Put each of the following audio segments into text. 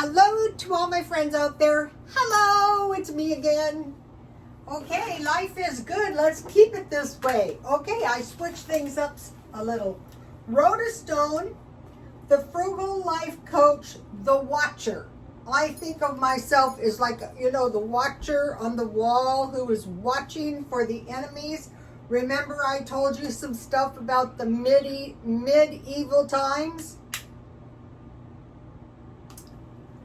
Hello to all my friends out there. Hello, it's me again. Okay, life is good. Let's keep it this way. Okay, I switched things up a little. Rhoda Stone, the Frugal Life Coach, the Watcher. I think of myself as like, the watcher on the wall who is watching for the enemies. Remember I told you some stuff about the medieval times?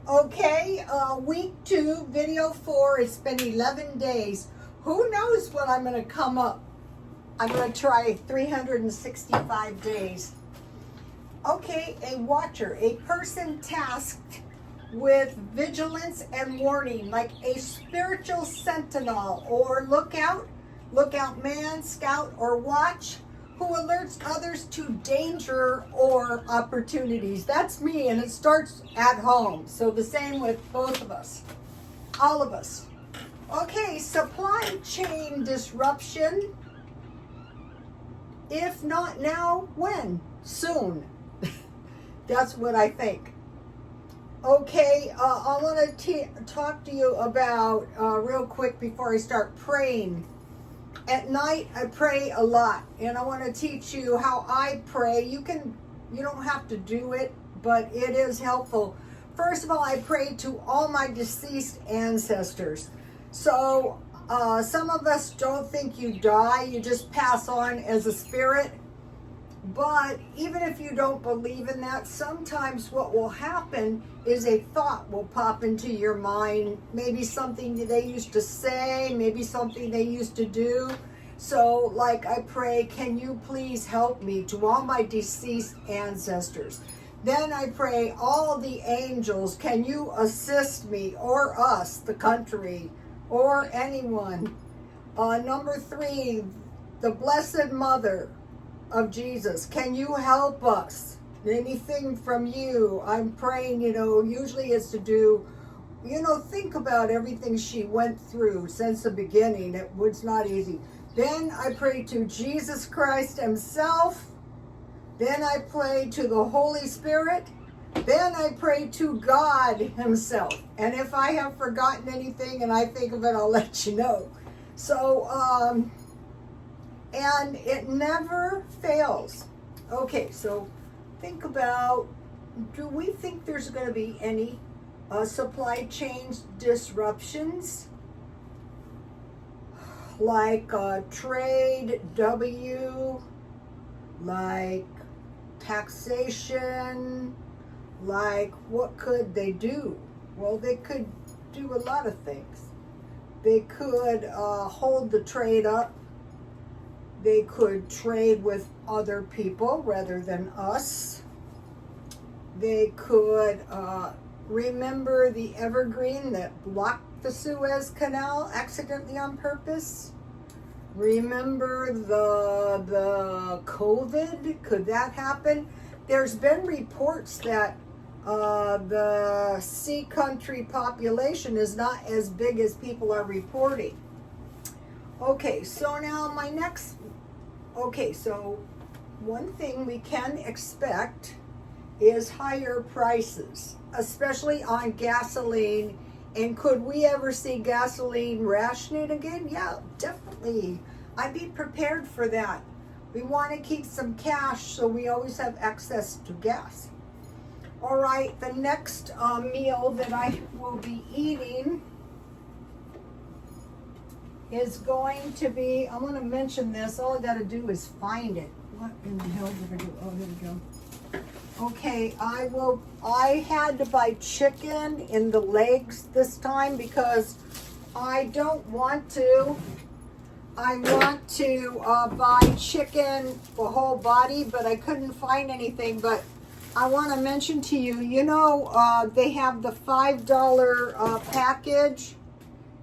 Okay, week 2, video 4, it's been 11 days. Who knows what I'm going to come up? I'm going to try 365 days. Okay, a watcher, a person tasked with vigilance and warning, like a spiritual sentinel or lookout man, scout, or watch, who alerts others to danger or opportunities. That's me, and it starts at home. So the same with both of us, all of us. Okay, supply chain disruption. If not now, when? Soon. That's what I think. Okay, I want to talk to you about, real quick before I start praying. At night, I pray a lot, and I want to teach you how I pray. You don't have to do it, but it is helpful. First of all, I pray to all my deceased ancestors. So, some of us don't think you die, you just pass on as a spirit. But even if you don't believe in that, sometimes what will happen is a thought will pop into your mind. Maybe something they used to say, maybe something they used to do. So, like, I pray, can you please help me, to all my deceased ancestors. Then I pray, all the angels, can you assist me, or us, the country, or anyone. Number 3, the Blessed Mother of Jesus, can you help us? Anything from you? I'm praying, usually it's to do, think about everything she went through since the beginning. It was not easy. Then I pray to Jesus Christ himself. Then I pray to the Holy Spirit. Then I pray to God himself. And if I have forgotten anything and I think of it, I'll let you know. So, and it never fails. Okay, so think about, do we think there's going to be any supply chain disruptions? Like trade, like taxation, like what could they do? Well, they could do a lot of things. They could hold the trade up. They could trade with other people rather than us. They could remember the Evergreen that blocked the Suez Canal accidentally on purpose. Remember the COVID? Could that happen? There's been reports that the sea country population is not as big as people are reporting. Okay, so now so one thing we can expect is higher prices, especially on gasoline. And could we ever see gasoline rationing again? Yeah, definitely. I'd be prepared for that. We want to keep some cash so we always have access to gas. All right, the next meal that I will be eating is going to be, I'm going to mention this. All I got to do is find it. What in the hell did I do? Oh, here we go. Okay, I had to buy chicken in the legs this time because I don't want to. I want to buy chicken the whole body, but I couldn't find anything. But I want to mention to you, they have the $5 package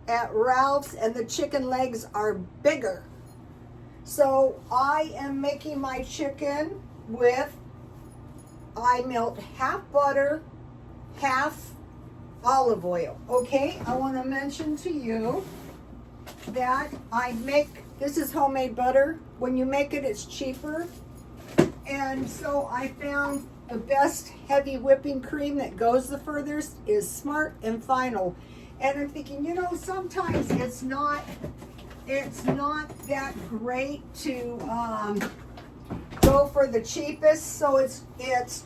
at Ralph's, and the chicken legs are bigger. So I am making my chicken with, I melt half butter, half olive oil. Okay, I want to mention to you that this is homemade butter. When you make it, it's cheaper. And so I found the best heavy whipping cream that goes the furthest is Smart and Final. And I'm thinking, you know, sometimes it's not that great to go for the cheapest. So it's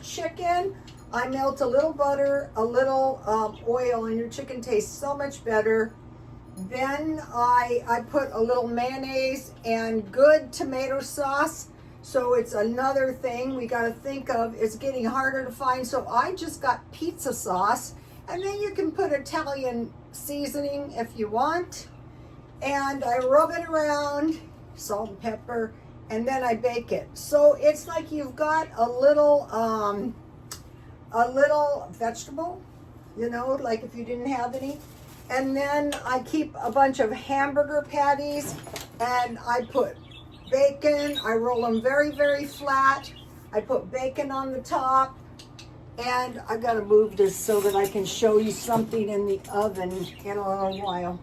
chicken. I melt a little butter, a little oil, and your chicken tastes so much better. Then I put a little mayonnaise and good tomato sauce. So it's another thing we got to think of. It's getting harder to find. So I just got pizza sauce. And then you can put Italian seasoning if you want. And I rub it around, salt and pepper, and then I bake it. So it's like you've got a little vegetable, you know, like if you didn't have any. And then I keep a bunch of hamburger patties, and I put bacon. I roll them very, very flat. I put bacon on the top. And I've got to move this so that I can show you something in the oven in a little while.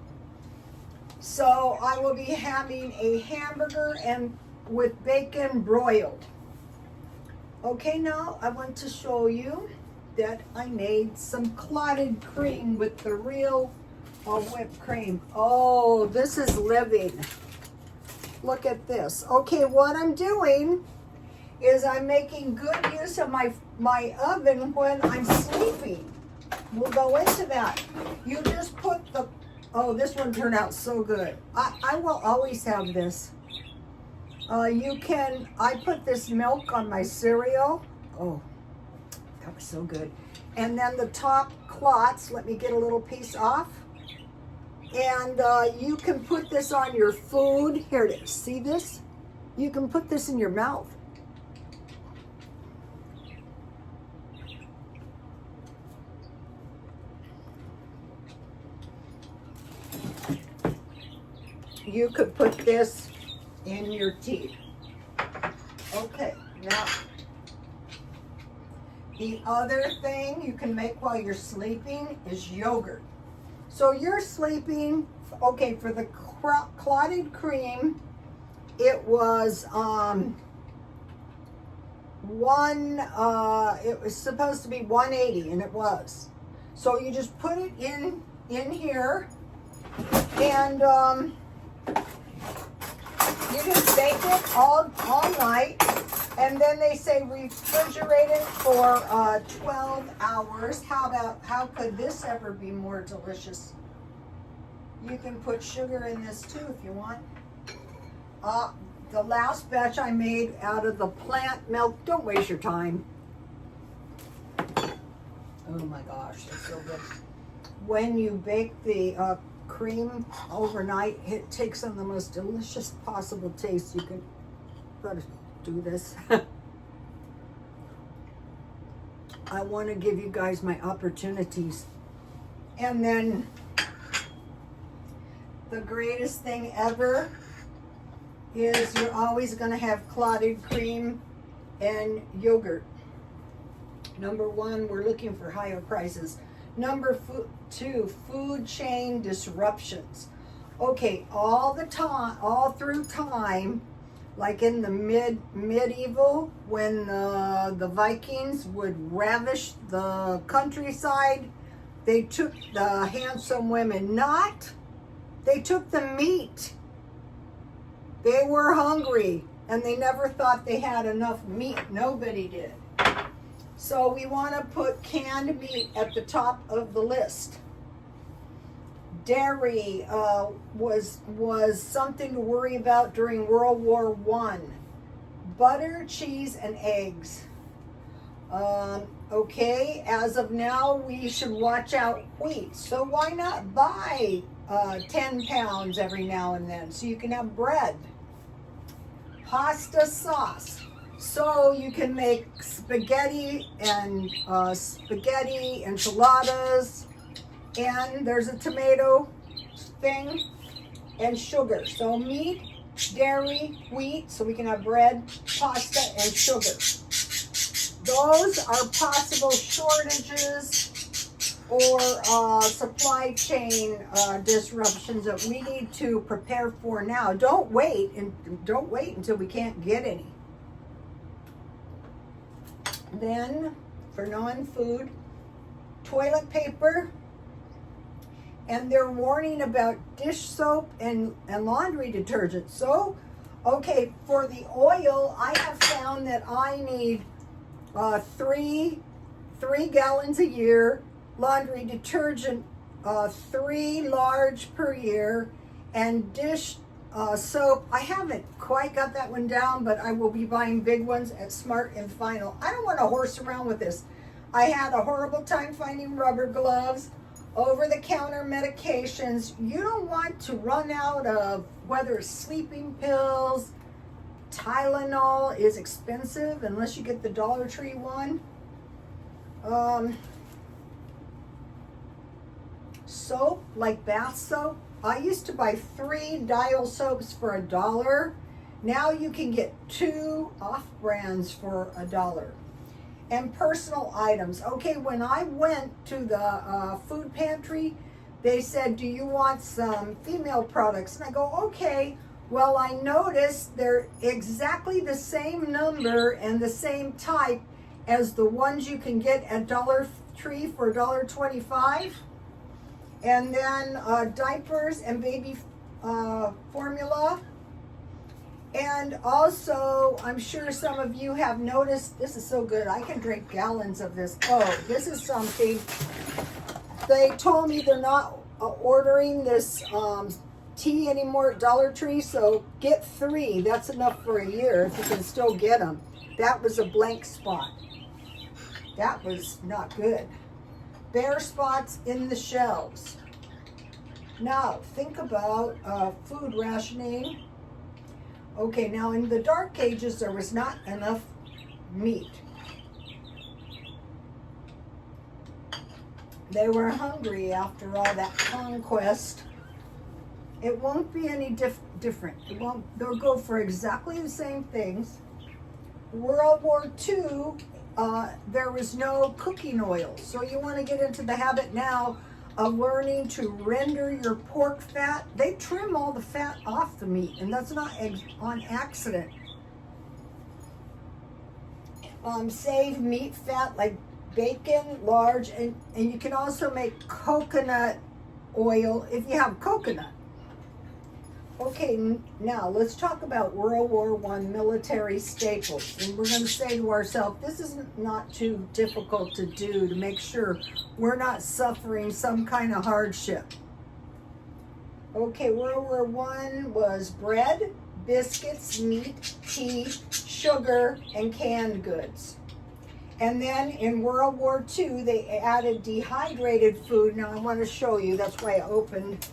So I will be having a hamburger and with bacon broiled. Okay, now I want to show you that I made some clotted cream with the real whipped cream. Oh, this is living. Look at this. Okay, what I'm doing is I'm making good use of my oven when I'm sleeping. We'll go into that. You just put the, oh, this one turned out so good. I will always have this. I put this milk on my cereal. Oh, that was so good. And then the top clots, let me get a little piece off. And you can put this on your food. Here it is, see this? You can put this in your mouth. You could put this in your teeth. Okay, now the other thing you can make while you're sleeping is yogurt. So you're sleeping, okay, for the clotted cream, it was it was supposed to be 180, and it was. So you just put it in here, and you can bake it all night, and then they say refrigerate it for 12 hours. How could this ever be more delicious? You can put sugar in this too if you want. The last batch I made out of the plant milk, don't waste your time. Oh my gosh, it's so good. When you bake the cream overnight, it takes on the most delicious possible taste. You can gotta do this. I want to give you guys my opportunities. And then the greatest thing ever is you're always going to have clotted cream and yogurt. Number one, we're looking for higher prices. Number two, food chain disruptions. Okay, all through time, like in the medieval, when the Vikings would ravish the countryside, they took the handsome women, they took the meat. They were hungry, and they never thought they had enough meat. Nobody did. So we want to put canned meat at the top of the list. Dairy was something to worry about during World War I. Butter, cheese, and eggs. Okay, as of now, we should watch out wheat. So why not buy 10 pounds every now and then so you can have bread? Pasta sauce. So you can make spaghetti enchiladas, and there's a tomato thing, and sugar. So meat, dairy, wheat, so we can have bread, pasta, and sugar. Those are possible shortages or supply chain disruptions that we need to prepare for now. Don't wait until we can't get any. Then for non-food, toilet paper, and they're warning about dish soap and laundry detergent. So, okay, for the oil, I have found that I need three gallons a year, laundry detergent 3 large per year, and dish soap. I haven't quite got that one down, but I will be buying big ones at Smart and Final. I don't want to horse around with this. I had a horrible time finding rubber gloves, over-the-counter medications. You don't want to run out of, whether it's sleeping pills. Tylenol is expensive unless you get the Dollar Tree one. Soap, like bath soap. I used to buy 3 Dial soaps for $1. Now you can get 2 off-brands for $1. And personal items. Okay, when I went to the food pantry, they said, do you want some female products? And I go, okay. Well, I noticed they're exactly the same number and the same type as the ones you can get at Dollar Tree for $1.25. And then diapers and baby formula. And also, I'm sure some of you have noticed, this is so good, I can drink gallons of this. Oh, this is something. They told me they're not ordering this tea anymore at Dollar Tree, so get 3. That's enough for a year if you can still get them. That was a blank spot. That was not good. Bare spots in the shelves. Now, think about food rationing. Okay, now in the dark ages, there was not enough meat. They were hungry after all that conquest. It won't be any different. They'll go for exactly the same things. World War II, there was no cooking oil. So you want to get into the habit now of learning to render your pork fat. They trim all the fat off the meat, and that's not on accident. Save meat fat like bacon, large, and you can also make coconut oil if you have coconut. Okay, now let's talk about World War I military staples. And we're going to say to ourselves, this is not too difficult to do to make sure we're not suffering some kind of hardship. Okay, World War I was bread, biscuits, meat, tea, sugar, and canned goods. And then in World War II, they added dehydrated food. Now I want to show you, that's why I opened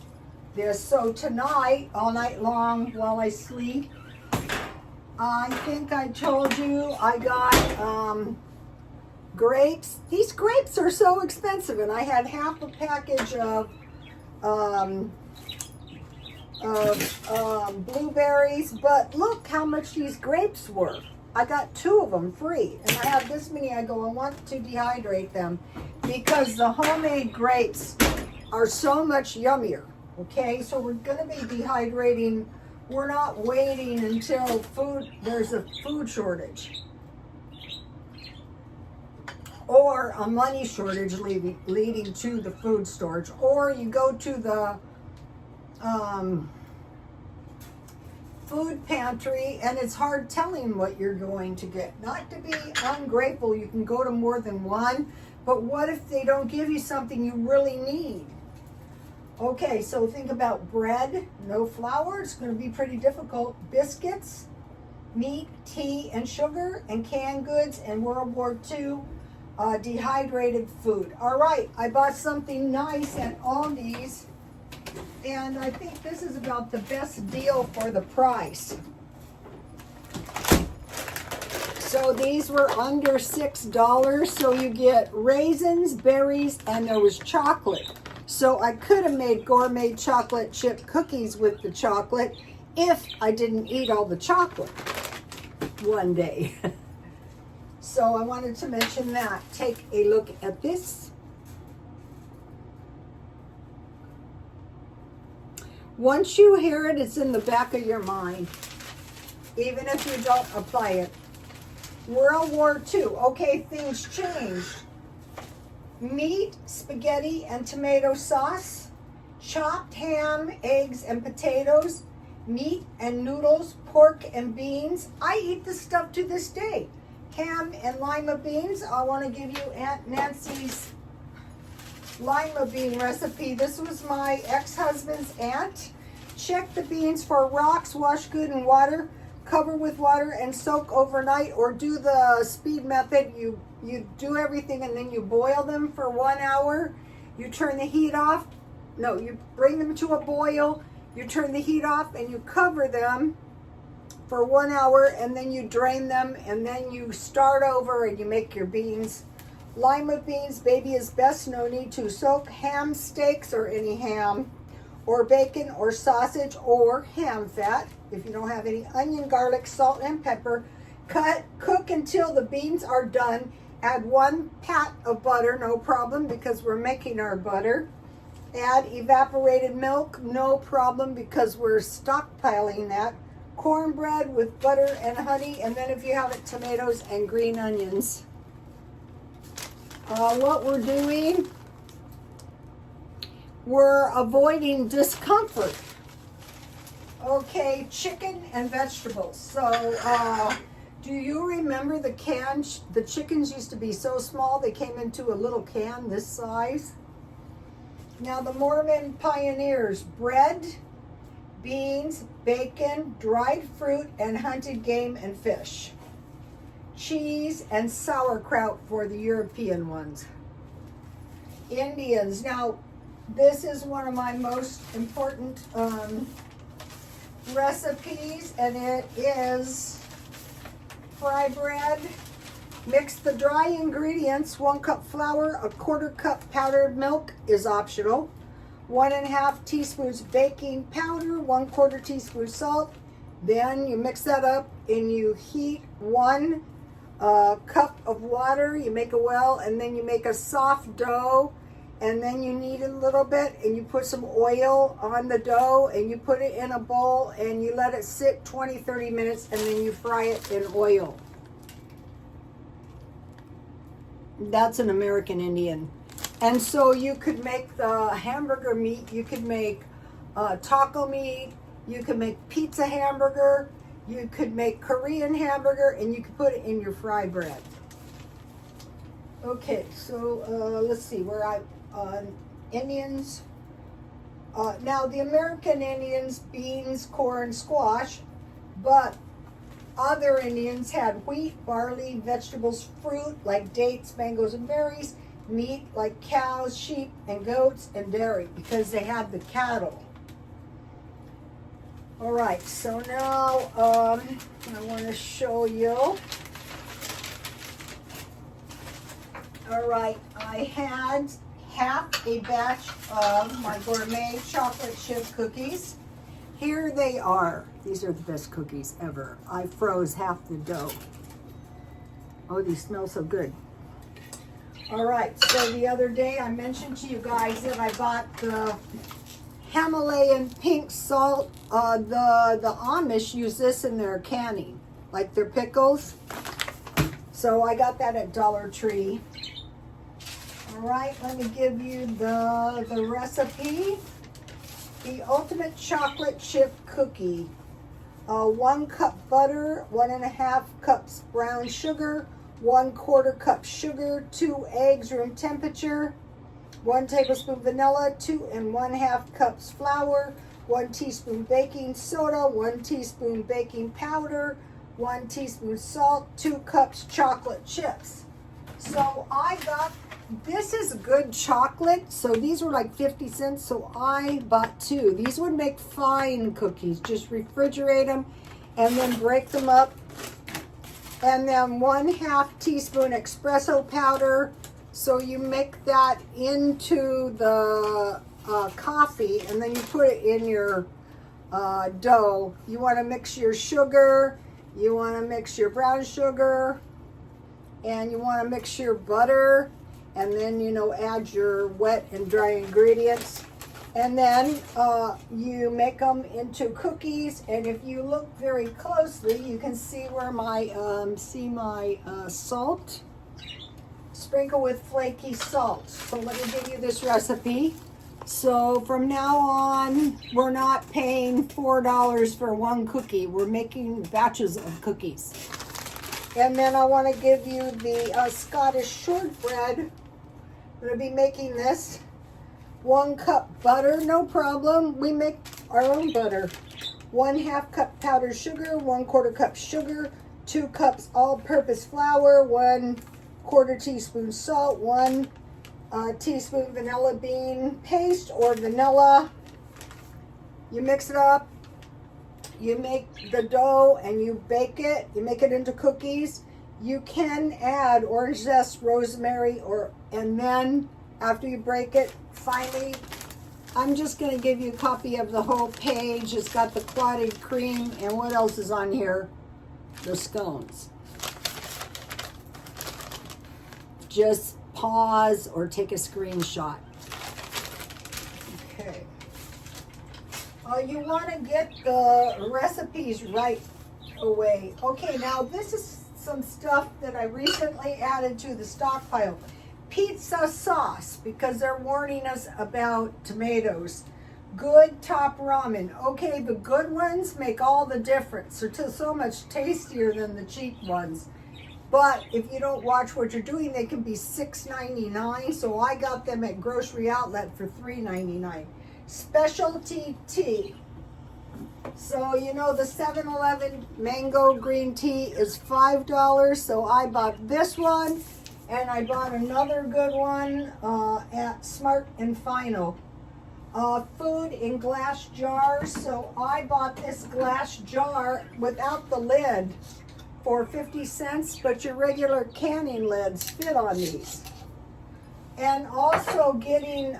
this. So tonight, all night long while I sleep, I think I told you I got grapes. These grapes are so expensive, and I had half a package of blueberries, but look how much these grapes were. I got 2 of them free, and I have this many. I go, I want to dehydrate them because the homemade grapes are so much yummier. Okay, so we're going to be dehydrating. We're not waiting until there's a food shortage or a money shortage leading to the food storage, or you go to the food pantry and it's hard telling what you're going to get. Not to be ungrateful, you can go to more than one, but what if they don't give you something you really need? Okay, so think about bread, no flour, it's going to be pretty difficult. Biscuits, meat, tea, and sugar, and canned goods, and World War II dehydrated food. All right, I bought something nice at Aldi's, and I think this is about the best deal for the price. So these were under $6, so you get raisins, berries, and there was chocolate. So I could have made gourmet chocolate chip cookies with the chocolate if I didn't eat all the chocolate one day. So I wanted to mention that. Take a look at this. Once you hear it, it's in the back of your mind, even if you don't apply it. World War II. Okay, things changed. Meat, spaghetti, and tomato sauce. Chopped ham, eggs, and potatoes. Meat and noodles, pork and beans. I eat this stuff to this day. Ham and lima beans. I want to give you Aunt Nancy's lima bean recipe. This was my ex-husband's aunt. Check the beans for rocks, wash good in water, cover with water and soak overnight, or do the speed method. You do everything and then you boil them for 1 hour. You turn the heat off. No, you bring them to a boil. You turn the heat off and you cover them for 1 hour, and then you drain them, and then you start over and you make your beans. Lima beans, baby is best. No need to soak. Ham steaks, or any ham, or bacon, or sausage, or ham fat. If you don't have any onion, garlic, salt, and pepper, cook until the beans are done. Add 1 pat of butter, no problem, because we're making our butter. Add evaporated milk, no problem, because we're stockpiling that. Cornbread with butter and honey, and then if you have it, tomatoes and green onions. What we're doing, we're avoiding discomfort. Okay, chicken and vegetables. So, do you remember the cans? The chickens used to be so small, they came into a little can this size. Now the Mormon pioneers: bread, beans, bacon, dried fruit, and hunted game and fish. Cheese and sauerkraut for the European ones. Indians. Now, this is one of my most important recipes, and it is fry bread. Mix the dry ingredients. 1 cup flour, a 1/4 cup powdered milk is optional. 1½ teaspoons baking powder, 1/4 teaspoon salt. Then you mix that up and you heat 1 cup of water. You make a well, and then you make a soft dough, and then you knead it a little bit, and you put some oil on the dough, and you put it in a bowl, and you let it sit 20-30 minutes, and then you fry it in oil. That's an American Indian. And so you could make the hamburger meat, you could make taco meat, you could make pizza hamburger, you could make Korean hamburger, and you could put it in your fry bread. Okay, so let's see, Indians. Now the American Indians, beans, corn, squash, but other Indians had wheat, barley, vegetables, fruit like dates, mangoes, and berries, meat like cows, sheep, and goats, and dairy, because they had the cattle. All right, so now I want to show you. All right, I had half a batch of my gourmet chocolate chip cookies. Here they are. These are the best cookies ever. I froze half the dough. Oh, these smell so good. All right, so the other day I mentioned to you guys that I bought the Himalayan pink salt. The Amish use this in their canning, like their pickles. So I got that at Dollar Tree. All right, let me give you the recipe. The ultimate chocolate chip cookie. 1 cup butter, 1½ cups brown sugar, 1/4 cup sugar, 2 eggs room temperature, 1 tablespoon vanilla, 2 1/2 cups flour, 1 teaspoon baking soda, 1 teaspoon baking powder, 1 teaspoon salt, 2 cups chocolate chips. So I got, this is good chocolate, so these were like 50 cents, so I bought 2. These would make fine cookies. Just refrigerate them and then break them up. And then 1/2 teaspoon espresso powder. So you make that into the coffee, and then you put it in your dough. You want to mix your sugar, you want to mix your brown sugar, and you want to mix your butter, and then, you know, add your wet and dry ingredients. And then you make them into cookies, and if you look very closely, you can see where my salt. Sprinkle with flaky salt. So let me give you this recipe. So from now on, we're not paying $4 for one cookie. We're making batches of cookies. And then I want to give you the Scottish shortbread. I'm going to be making this. 1 cup butter, no problem. We make our own butter. 1/2 cup powdered sugar, 1/4 cup sugar, 2 cups all-purpose flour, 1/4 teaspoon salt, 1 teaspoon vanilla bean paste or vanilla. You mix it up. You make the dough and you bake it. You make it into cookies. You can add orange zest, rosemary, and then after you break it, finally, I'm just going to give you a copy of the whole page. It's got the clotted cream, and what else is on here? The scones. Just pause or take a screenshot. Okay. You want to get the recipes right away. Okay, now this is some stuff that I recently added to the stockpile. Pizza sauce, because they're warning us about tomatoes. Good top ramen. Okay, the good ones make all the difference. They're so much tastier than the cheap ones. But if you don't watch what you're doing, they can be $6.99. So I got them at Grocery Outlet for $3.99. Specialty tea. So you know the 7-Eleven mango green tea is $5. So I bought this one. And I bought another good one at Smart and Final. Food in glass jars. So I bought this glass jar without the lid for 50 cents, but your regular canning lids fit on these. And also getting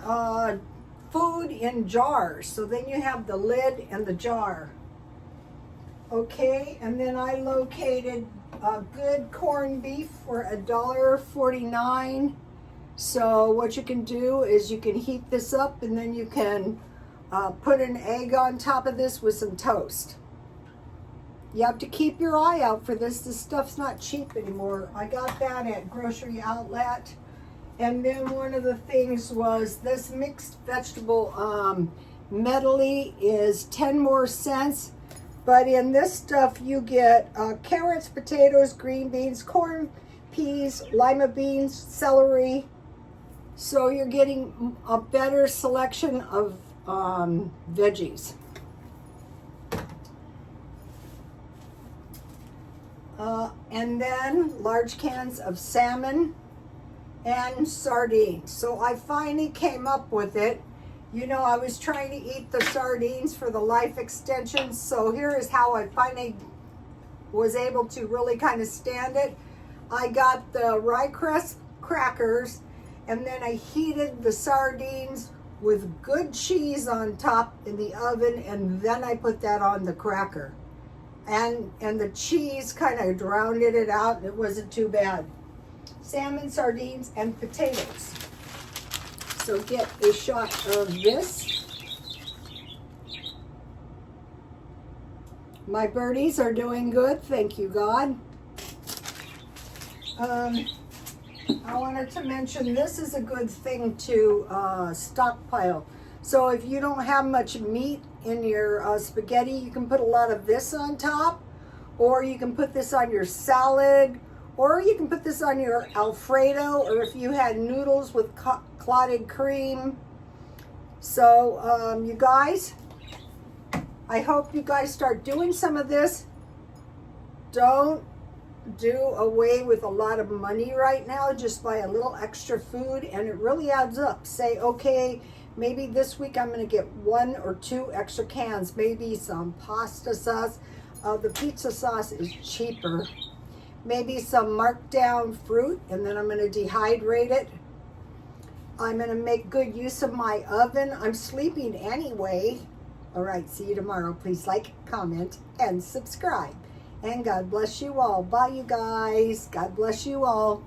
food in jars. So then you have the lid and the jar. Okay, and then I located good corned beef for $1.49. So what you can do is you can heat this up, and then you can put an egg on top of this with some toast. You have to keep your eye out for this. This stuff's not cheap anymore. I got that at Grocery Outlet. And then one of the things was this mixed vegetable medley is 10 more cents. But in this stuff, you get carrots, potatoes, green beans, corn, peas, lima beans, celery. So you're getting a better selection of veggies. And then large cans of salmon and sardines. So I finally came up with it. You know, I was trying to eat the sardines for the life extension, so here is how I finally was able to really kind of stand it. I got the rye crust crackers, and then I heated the sardines with good cheese on top in the oven, and then I put that on the cracker. And the cheese kind of drowned it out, and it wasn't too bad. Salmon, sardines, and potatoes. So get a shot of this. My birdies are doing good, thank you, God. I wanted to mention this is a good thing to stockpile. So if you don't have much meat in your spaghetti, you can put a lot of this on top, or you can put this on your salad, or you can put this on your Alfredo, or if you had noodles with clotted cream. So you guys, I hope you guys start doing some of this. Don't do away with a lot of money right now. Just buy a little extra food, and it really adds up. Say, okay, maybe this week I'm going to get 1 or 2 extra cans, maybe some pasta sauce. The pizza sauce is cheaper. Maybe some markdown fruit, and then I'm going to dehydrate it. I'm going to make good use of my oven. I'm sleeping anyway. All right, see you tomorrow. Please like, comment, and subscribe. And God bless you all. Bye, you guys. God bless you all.